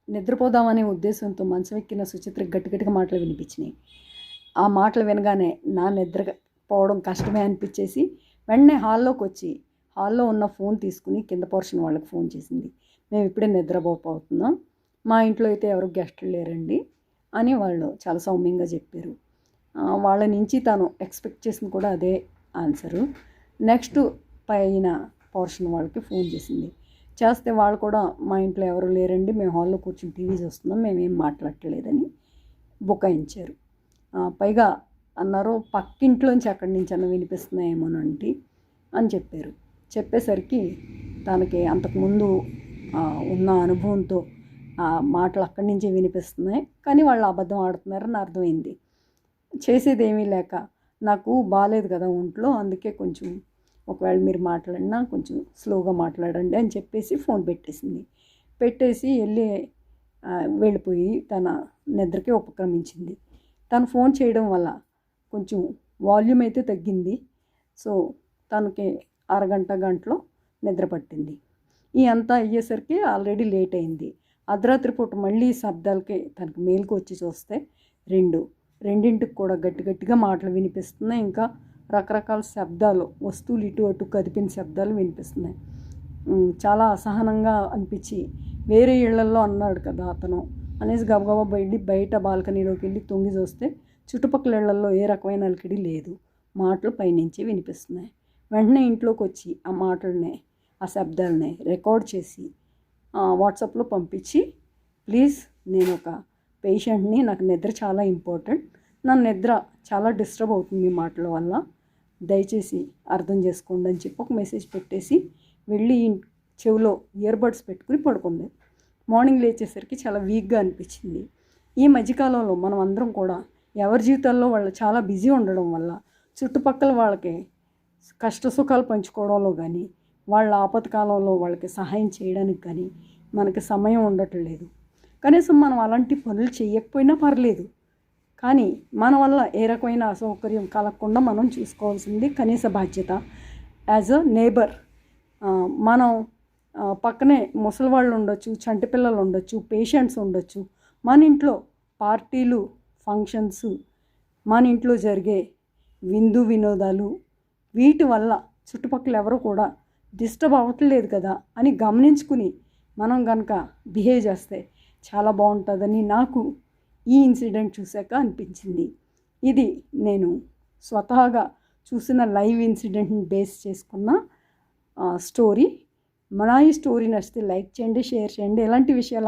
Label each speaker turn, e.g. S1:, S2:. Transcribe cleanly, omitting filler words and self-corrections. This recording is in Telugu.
S1: నిద్రపోదామనే ఉద్దేశంతో మంచం ఎక్కిన సుచిత్రకి గట్టిగా మాటలు వినిపించినాయి. ఆ మాటలు వినగానే నా నిద్ర పోవడం కష్టమే అనిపించేసి వెంటనే హాల్లో ఉన్న ఫోన్ తీసుకుని కింద పోర్షన్ వాళ్ళకి ఫోన్ చేసింది. మేము ఇప్పుడే నిద్రపోతున్నాం, మా ఇంట్లో అయితే ఎవరు గెస్టులు లేరండి అని వాళ్ళు చాలా సౌమ్యంగా చెప్పారు. వాళ్ళ నుంచి తను ఎక్స్పెక్ట్ చేసింది కూడా అదే ఆన్సరు. నెక్స్ట్ పైన పోర్షన్ వాళ్ళకి ఫోన్ చేసింది. చేస్తే వాళ్ళు కూడా మా ఇంట్లో ఎవరు లేరండి, మేము హాల్లో కూర్చొని టీవీ చూస్తున్నాం, మేమేం మాట్లాడలేదని బుకాయించారు. పైగా అన్నారు, పక్కింట్లోంచి ఎక్కడి నుంచి అన్న వినిపిస్తున్నాయేమోనండి అని చెప్పారు. చెప్పేసరికి తనకి అంతకుముందు ఉన్న అనుభవంతో ఆ మాటలు అక్కడి నుంచే వినిపిస్తున్నాయి, కానీ వాళ్ళు అబద్ధం ఆడుతున్నారని అర్థమైంది. చేసేదేమీ లేక నాకు బాగాలేదు కదా ఒంట్లో, అందుకే కొంచెం ఒకవేళ మీరు మాట్లాడినా కొంచెం స్లోగా మాట్లాడండి అని చెప్పేసి ఫోన్ పెట్టేసి వెళ్ళిపోయి తన నిద్రకి ఉపక్రమించింది. తను ఫోన్ చేయడం వల్ల కొంచెం వాల్యూమ్ అయితే తగ్గింది. సో తనకి గంటలో నిద్ర పట్టింది. ఈ అంతా అయ్యేసరికి ఆల్రెడీ లేట్ అయింది. అర్ధరాత్రి పూట మళ్ళీ శబ్దాలకి తనకి మేలుకు వచ్చి చూస్తే రెండింటికి కూడా గట్టిగా మాటలు వినిపిస్తున్నాయి. ఇంకా రకరకాల శబ్దాలు, వస్తువులు ఇటు అటు కదిపిన శబ్దాలు వినిపిస్తున్నాయి. చాలా అసహనంగా అనిపించి వేరే ఇళ్లల్లో అన్నాడు కదా అతను అనేసి గబగబా బయట బాల్కనీలోకి వెళ్ళి తొంగి చూస్తే చుట్టుపక్కల ఇళ్లల్లో ఏ రకమైన అలికిడి లేదు, మాటలు పైనుంచి వినిపిస్తున్నాయి. వెంటనే ఇంట్లోకి వచ్చి ఆ మాటల్ని, ఆ శబ్దాలని రికార్డ్ చేసి వాట్సాప్లో పంపించి, ప్లీజ్ నేను ఒక పేషెంట్ని, నాకు నిద్ర చాలా ఇంపార్టెంట్, నా నిద్ర చాలా డిస్టర్బ్ అవుతుంది మీ మాటల వల్ల, దయచేసి అర్థం చేసుకోండి అని చెప్పి ఒక మెసేజ్ పెట్టేసి వెళ్ళి చెవిలో ఇయర్బడ్స్ పెట్టుకుని పడుకుంది. మార్నింగ్ లేచేసరికి చాలా వీక్గా అనిపించింది. ఈ మధ్యకాలంలో మనం అందరం కూడా ఎవరి జీవితాల్లో వాళ్ళు చాలా బిజీ ఉండడం వల్ల చుట్టుపక్కల వాళ్ళకి కష్ట సుఖాలు పంచుకోవడంలో కానీ, వాళ్ళ ఆపత్కాలంలో వాళ్ళకి సహాయం చేయడానికి కానీ మనకి సమయం ఉండట్లేదు. కనీసం మనం అలాంటి పనులు చేయకపోయినా పర్లేదు, కానీ మన వల్ల ఏ రకమైన అసౌకర్యం కలగకుండా మనం చూసుకోవాల్సింది కనీస బాధ్యత. యాజ్ అ నేబర్ మనం పక్కనే ముసలి వాళ్ళు ఉండొచ్చు, చంటి పిల్లలు ఉండొచ్చు, పేషెంట్స్ ఉండొచ్చు, మన ఇంట్లో పార్టీలు, ఫంక్షన్స్, మన ఇంట్లో జరిగే విందు వినోదాలు, వీటి వల్ల చుట్టుపక్కల ఎవరు కూడా డిస్టర్బ్ అవ్వట్లేదు కదా అని గమనించుకుని మనం కనుక బిహేవ్ చేస్తే చాలా బాగుంటుందని నాకు ఈ ఇన్సిడెంట్ చూశాక అనిపించింది. ఇది నేను స్వతహాగా చూసిన లైవ్ ఇన్సిడెంట్ని బేస్ చేసుకున్న స్టోరీ. మన ఈ స్టోరీ నచ్చితే లైక్ చేయండి, షేర్ చేయండి. ఎలాంటి విషయాలు